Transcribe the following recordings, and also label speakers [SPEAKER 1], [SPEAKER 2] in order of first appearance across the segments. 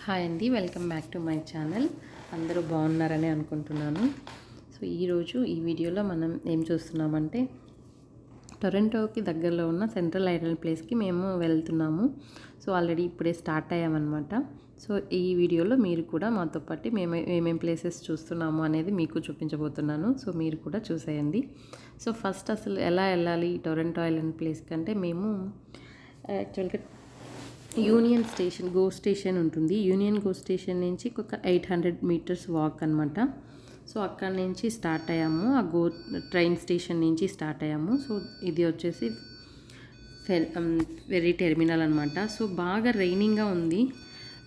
[SPEAKER 1] Hi అండి, welcome back to my channel. అందరూ బాగున్నారని అనుకుంటున్నాను. సో ఈరోజు ఈ వీడియోలో మనం ఏం చూస్తున్నామంటే టొరంటోకి దగ్గరలో ఉన్న సెంట్రల్ ఐలాండ్ ప్లేస్కి మేము వెళ్తున్నాము. సో ఆల్రెడీ ఇప్పుడే స్టార్ట్ అయ్యామన్నమాట. సో ఈ వీడియోలో మీరు కూడా మాతో పాటు మేము ఏమేం ప్లేసెస్ చూస్తున్నాము అనేది మీకు చూపించబోతున్నాను. సో మీరు కూడా చూసేయండి. సో ఫస్ట్ అసలు ఎలా వెళ్ళాలి టొరంటో ఐలాండ్ ప్లేస్కి అంటే మేము యాక్చువల్గా యూనియన్ స్టేషన్ గో స్టేషన్ ఉంటుంది. యూనియన్ గో స్టేషన్ నుంచి ఒక 800 మీటర్స్ వాక్ అనమాట. సో అక్కడ నుంచి స్టార్ట్ అయ్యాము. ఆ ట్రైన్ స్టేషన్ నుంచి స్టార్ట్ అయ్యాము. సో ఇది వచ్చేసి ఫెర్రీ టెర్మినల్ అనమాట. సో బాగా రైనింగ్గా ఉంది.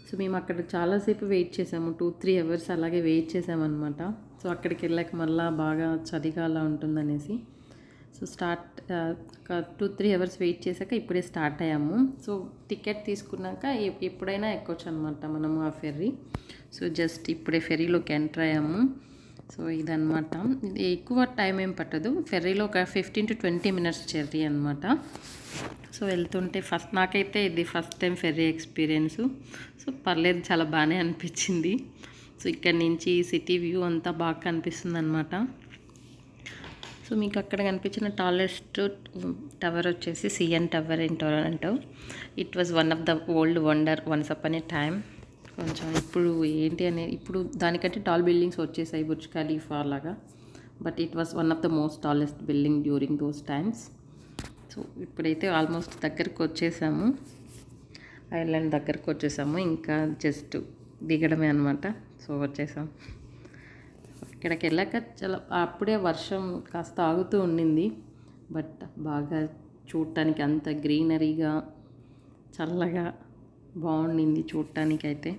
[SPEAKER 1] సో మేము అక్కడ చాలాసేపు వెయిట్ చేసాము, 2-3 అవర్స్ అలాగే వెయిట్ చేసామన్నమాట. సో అక్కడికి వెళ్ళాక మళ్ళీ బాగా చలిగా అలా ఉంటుందనేసి సో ఒక 2-3 అవర్స్ వెయిట్ చేశాక ఇప్పుడే స్టార్ట్ అయ్యాము. సో టికెట్ తీసుకున్నాక ఎప్పుడైనా ఎక్కొచ్చు అనమాట మనము ఆ ఫెర్రీ. సో జస్ట్ ఇప్పుడే ఫెర్రీలోకి ఎంటర్ అయ్యాము. సో ఇదన్నమాట. ఇది ఎక్కువ టైం ఏం పట్టదు. ఫెర్రీలో ఒక 15-20 మినిట్స్ జర్నీ అనమాట. సో వెళ్తుంటే నాకైతే ఇది first time ferry experience. So పర్లేదు, చాలా బాగానే అనిపించింది. సో ఇక్కడ నుంచి సిటీ వ్యూ అంతా బాగా కనిపిస్తుంది అనమాట. సో మీకు అక్కడ కనిపించిన టాలెస్ట్ టవర్ వచ్చేసి CN tower in Toronto. It was one of the old wonder once upon a time. కొంచెం ఇప్పుడు ఏంటి అనేది, ఇప్పుడు దానికంటే టాల్ బిల్డింగ్స్ వచ్చేసాయి, బుర్జ్ ఖలీఫా లాగా. But it was one of the most tallest building during those times. So ఇప్పుడైతే almost దగ్గరకు వచ్చేసాము, ఐలాండ్ దగ్గరకు వచ్చేసాము. ఇంకా జస్ట్ దిగడమే అనమాట. సో వచ్చేసాం. ఇక్కడికి వెళ్ళాక చాలా అప్పుడే వర్షం కాస్త ఆగుతూ ఉండింది. బట్ బాగా చూడటానికి అంత గ్రీనరీగా చల్లగా బాగుండింది చూడటానికి అయితే.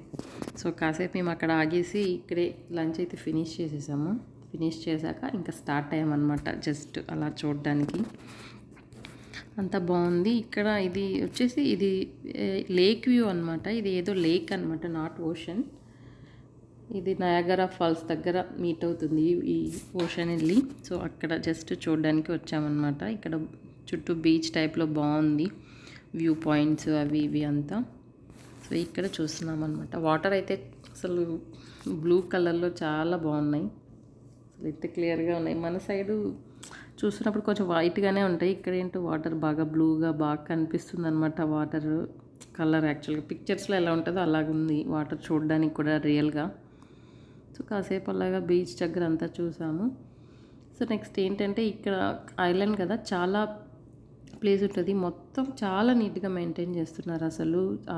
[SPEAKER 1] సో కాసేపు మేము అక్కడ ఆగేసి ఇక్కడే లంచ్ అయితే ఫినిష్ చేసేసాము. ఫినిష్ చేశాక ఇంకా స్టార్ట్ అయ్యామన్నమాట జస్ట్ అలా చూడడానికి. అంత బాగుంది. ఇక్కడ ఇది వచ్చేసి ఇది లేక్ వ్యూ అనమాట. ఇది ఏదో లేక్ అనమాట, నాట్ ఓషన్. ఇది నయాగరా ఫాల్స్ దగ్గర మీట్ అవుతుంది ఈ ఓషన్ వెళ్ళి. సో అక్కడ జస్ట్ చూడడానికి వచ్చామన్నమాట. ఇక్కడ చుట్టూ బీచ్ టైప్లో బాగుంది, వ్యూ పాయింట్స్ అవి ఇవి అంతా. సో ఇక్కడ చూస్తున్నాం అనమాట. వాటర్ అయితే అసలు బ్లూ కలర్లో చాలా బాగున్నాయి. అసలు ఎంత క్లియర్గా ఉన్నాయి. మన సైడు చూస్తున్నప్పుడు కొంచెం వైట్గానే ఉంటాయి, ఇక్కడ ఏంటో వాటర్ బాగా బ్లూగా బాగా కనిపిస్తుంది అనమాట. వాటర్ కలర్ యాక్చువల్గా పిక్చర్స్లో ఎలా ఉంటుందో అలాగుంది వాటర్ చూడడానికి కూడా రియల్గా. సో కాసేపు అలాగా బీచ్ దగ్గర అంతా చూసాము. సో నెక్స్ట్ ఏంటంటే ఇక్కడ ఐలాండ్ కదా, చాలా ప్లేస్ ఉంటుంది. మొత్తం చాలా నీట్గా మెయింటైన్ చేస్తున్నారు.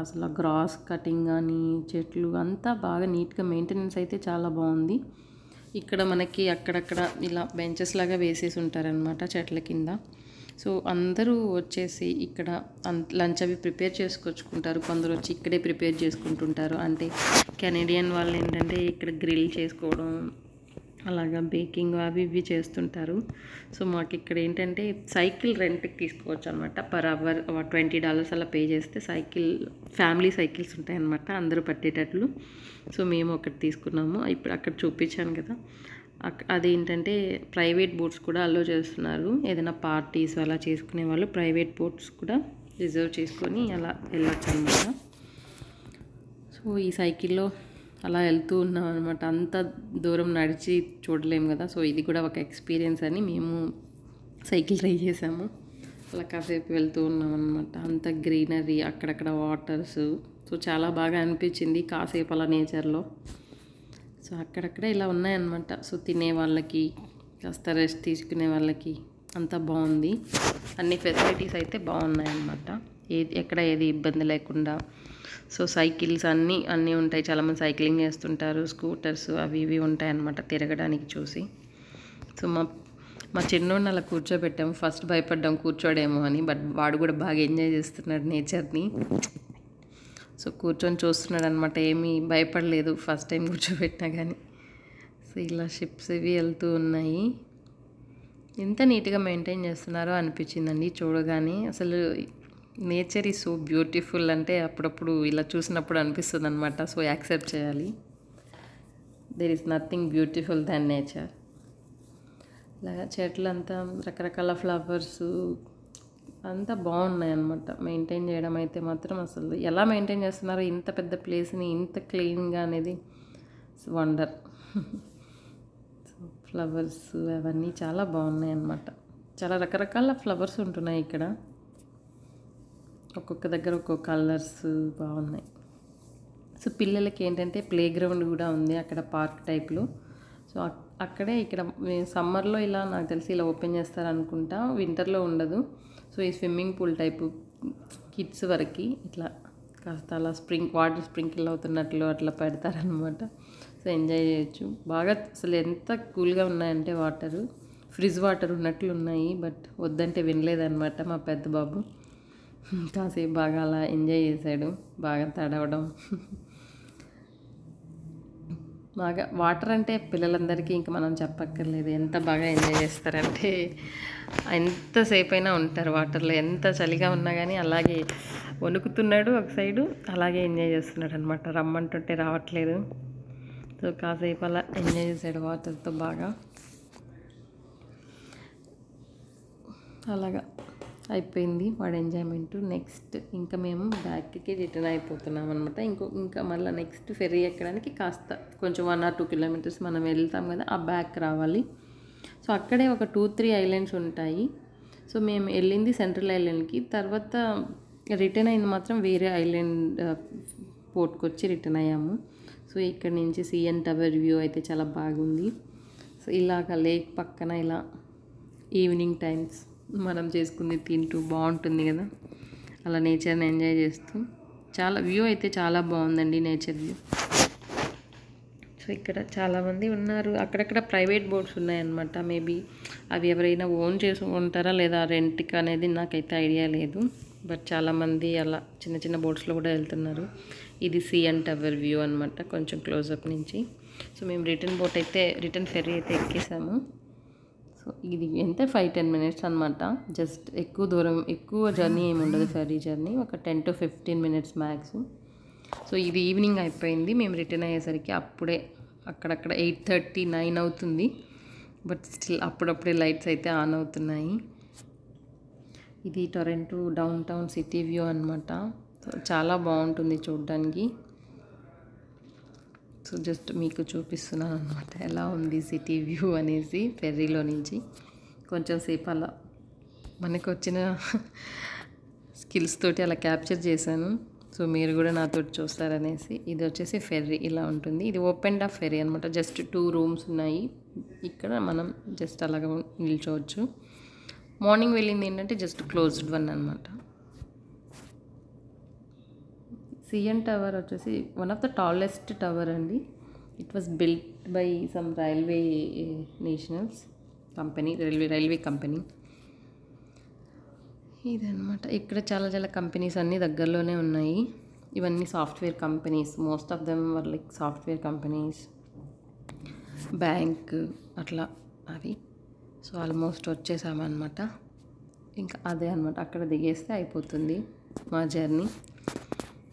[SPEAKER 1] అసలు గ్రాస్ కటింగ్ కానీ చెట్లు అంతా బాగా నీట్గా మెయింటెనెన్స్ అయితే చాలా బాగుంది. ఇక్కడ మనకి అక్కడక్కడ ఇలా బెంచెస్ లాగా వేసేసి ఉంటారనమాట చెట్ల కింద. సో అందరూ వచ్చేసి ఇక్కడ లంచ్ అవి ప్రిపేర్ చేసుకొచ్చుకుంటారు. కొందరు వచ్చి ఇక్కడే ప్రిపేర్ చేసుకుంటుంటారు. అంటే కెనేడియన్ వాళ్ళు ఏంటంటే ఇక్కడ గ్రిల్ చేసుకోవడం అలాగా బేకింగ్ అవి ఇవి చేస్తుంటారు. సో మాకు ఇక్కడ ఏంటంటే సైకిల్ రెంట్కి తీసుకోవచ్చు అనమాట. పర్ అవర్ $20 అలా పే చేస్తే ఫ్యామిలీ సైకిల్స్ ఉంటాయన్నమాట, అందరూ పట్టేటట్లు. సో మేము ఒకటి తీసుకున్నాము. ఇప్పుడు అక్కడ చూపించాను కదా, అదేంటంటే ప్రైవేట్ బోట్స్ కూడా అలో చేస్తున్నారు. ఏదైనా పార్టీస్ అలా చేసుకునే వాళ్ళు ప్రైవేట్ బోట్స్ కూడా రిజర్వ్ చేసుకొని అలా వెళ్ళొచ్చు అనమాట. సో ఈ సైకిల్లో అలా వెళ్తూ ఉన్నాం అనమాట. అంత దూరం నడిచి చూడలేము కదా. సో ఇది కూడా ఒక ఎక్స్పీరియన్స్ అని మేము సైకిల్ ట్రై చేసాము. అలా కాసేపు వెళ్తూ ఉన్నాం అనమాట. అంత గ్రీనరీ, అక్కడక్కడ వాటర్స్. సో చాలా బాగా అనిపించింది కాసేపు అలా నేచర్లో. సో అక్కడక్కడ ఇలా ఉన్నాయన్నమాట. సో తినే వాళ్ళకి, కాస్త రెస్ట్ తీసుకునే వాళ్ళకి అంతా బాగుంది. అన్ని ఫెసిలిటీస్ అయితే బాగున్నాయన్నమాట. ఎక్కడ ఏది ఇబ్బంది లేకుండా. సో సైకిల్స్ అన్నీ ఉంటాయి. చాలామంది సైక్లింగ్ చేస్తుంటారు, స్కూటర్స్ అవి ఇవి ఉంటాయన్నమాట తిరగడానికి చూసి. సో మా చిన్నోడిని అలా కూర్చోబెట్టాము. ఫస్ట్ భయపడ్డాం కూర్చోడేమో అని, బట్ వాడు కూడా బాగా ఎంజాయ్ చేస్తున్నాడు నేచర్ని. సో కూర్చొని చూస్తున్నాడు అనమాట, ఏమీ భయపడలేదు ఫస్ట్ టైం కూర్చోబెట్టినా కానీ. సో ఇలా షిప్స్ ఇవి వెళ్తూ ఉన్నాయి. ఎంత నీట్గా మెయింటైన్ చేస్తున్నారో అనిపించిందండి చూడగానే. అసలు నేచర్ ఈజ్ సో బ్యూటిఫుల్ అంటే అప్పుడప్పుడు ఇలా చూసినప్పుడు అనిపిస్తుంది అనమాట. సో యాక్సెప్ట్ చేయాలి. There is nothing beautiful than nature. ఇలాగా చెట్లంతా రకరకాల ఫ్లవర్స్, అంతా బాగున్నాయి అన్నమాట. మెయింటైన్ చేయడం అయితే మాత్రం అసలు ఎలా మెయింటైన్ చేస్తున్నారో ఇంత పెద్ద ప్లేస్ని ఇంత క్లీన్గా అనేది వండర్. సో ఫ్లవర్స్ అవన్నీ చాలా బాగున్నాయి అన్నమాట. చాలా రకరకాల ఫ్లవర్స్ ఉంటున్నాయి ఇక్కడ. ఒక్కొక్క దగ్గర ఒక్కొక్క కలర్స్ బాగున్నాయి. సో పిల్లలకి ఏంటంటే ప్లే గ్రౌండ్ కూడా ఉంది అక్కడ, పార్క్ టైప్లో. సో అక్కడే ఇక్కడ సమ్మర్లో ఇలా నాకు తెలిసి ఇలా ఓపెన్ చేస్తారనుకుంటా, వింటర్లో ఉండదు. సో ఈ స్విమ్మింగ్ పూల్ టైపు కిడ్స్ వరకు ఇట్లా కాస్త అలా వాటర్ స్ప్రింకిల్ అవుతున్నట్లు అట్లా పెడతారనమాట. సో ఎంజాయ్ చేయొచ్చు బాగా. అసలు ఎంత కూల్గా ఉన్నాయంటే వాటరు ఫ్రిడ్జ్ వాటర్ ఉన్నట్లు ఉన్నాయి. బట్ వద్దంటే వినలేదన్నమాట మా పెద్ద బాబు. కాసేపు బాగా అలా ఎంజాయ్ చేశాడు, బాగా తడవడం. బాగా వాటర్ అంటే పిల్లలందరికీ ఇంకా మనం చెప్పక్కర్లేదు, ఎంత బాగా ఎంజాయ్ చేస్తారంటే ఎంతసేపు అయినా ఉంటారు వాటర్లో. ఎంత చలిగా ఉన్నా కానీ అలాగే వణుకుతున్నాడు ఒక సైడు, అలాగే ఎంజాయ్ చేస్తున్నాడు అనమాట. రమ్మంటుంటే రావట్లేదు. సో కాసేపు అలా ఎంజాయ్ చేశాడు వాటర్తో బాగా. అలాగా అయిపోయింది వాడు ఎంజాయ్మెంట్. నెక్స్ట్ ఇంకా మేము బ్యాక్కి రిటర్న్ అయిపోతున్నాం అనమాట. ఇంకా మళ్ళీ నెక్స్ట్ ఫెర్రీ ఎక్కడానికి కాస్త కొంచెం 1 or 2 kilometers మనం వెళ్తాం కదా, ఆ బ్యాక్ రావాలి. సో అక్కడే ఒక 2-3 ఐలాండ్స్ ఉంటాయి. సో మేము వెళ్ళింది సెంట్రల్ ఐలాండ్కి, తర్వాత రిటర్న్ అయింది మాత్రం వేరే ఐలాండ్ పోర్ట్కి వచ్చి రిటర్న్ అయ్యాము. సో ఇక్కడ నుంచి CN టవర్ వ్యూ అయితే చాలా బాగుంది. సో ఇలాగ లేక్ పక్కన ఇలా ఈవినింగ్ టైమ్స్ మనం చేసుకుంది తింటూ బాగుంటుంది కదా, అలా నేచర్ని ఎంజాయ్ చేస్తూ. చాలా వ్యూ అయితే చాలా బాగుందండి, నేచర్ వ్యూ. సో ఇక్కడ చాలామంది ఉన్నారు. అక్కడక్కడ ప్రైవేట్ బోట్స్ ఉన్నాయన్నమాట. మేబీ అవి ఎవరైనా ఓన్ చేసుకుంటారా లేదా రెంట్కి అనేది నాకైతే ఐడియా లేదు. బట్ చాలామంది అలా చిన్న చిన్న బోట్స్లో కూడా వెళ్తున్నారు. ఇది CN టవర్ వ్యూ అనమాట, కొంచెం క్లోజప్ నుంచి. సో మేము రిటర్న్ ఫెర్రీ అయితే ఎక్కేసాము. సో ఇది ఎంత 5-10 minutes అనమాట. జస్ట్ ఎక్కువ జర్నీ ఏమి ఉండదు, ఫెర్రీ జర్నీ ఒక 10 to 15 minutes మ్యాక్స్. సో ఇది ఈవినింగ్ అయిపోయింది. మేము రిటర్న్ అయ్యేసరికి అప్పుడే అక్కడక్కడ 8:30-9 అవుతుంది. బట్ స్టిల్ అప్పుడప్పుడే లైట్స్ అయితే ఆన్ అవుతున్నాయి. ఇది Toronto down town city view అనమాట. చాలా బాగుంటుంది చూడడానికి. సో జస్ట్ మీకు చూపిస్తున్నాను అనమాట ఎలా ఉంది సిటీ వ్యూ అనేసి ఫెర్రీలో నుంచి. కొంచెం సేపు అలా మనకు వచ్చిన స్కిల్స్ తోటి అలా క్యాప్చర్ చేశాను. సో మీరు కూడా నాతో చూస్తారనేసి. ఇది వచ్చేసి ఫెర్రీ ఇలా ఉంటుంది. ఇది ఓపెన్ డాప్ ఫెర్రీ అనమాట. జస్ట్ 2 rooms ఉన్నాయి. ఇక్కడ మనం జస్ట్ అలాగ నిల్చోవచ్చు. మార్నింగ్ వెళ్ళింది ఏంటంటే జస్ట్ క్లోజ్డ్ వన్ అనమాట. CN టవర్ వచ్చేసి one of the tallest tower అండి. It was built by some railway company. ఇదనమాట. ఇక్కడ చాలా చాలా కంపెనీస్ అన్నీ దగ్గరలోనే ఉన్నాయి. ఇవన్నీ software companies, most of them were like software companies, bank అట్లా అవి. సో ఆల్మోస్ట్ వచ్చేసామన్నమాట. ఇంకా అదే అనమాట, అక్కడ దిగేస్తే అయిపోతుంది మా జర్నీ.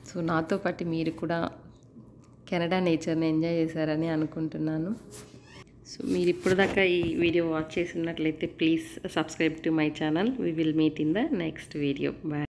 [SPEAKER 1] సో నాతో పాటు మీరు కూడా కెనడా నేచర్ని ఎంజాయ్ చేశారని అనుకుంటున్నాను. సో మీరు ఇప్పుడు దాకా ఈ వీడియో వాచ్ చేసినట్లయితే please subscribe to my channel. We will meet in the next video. Bye.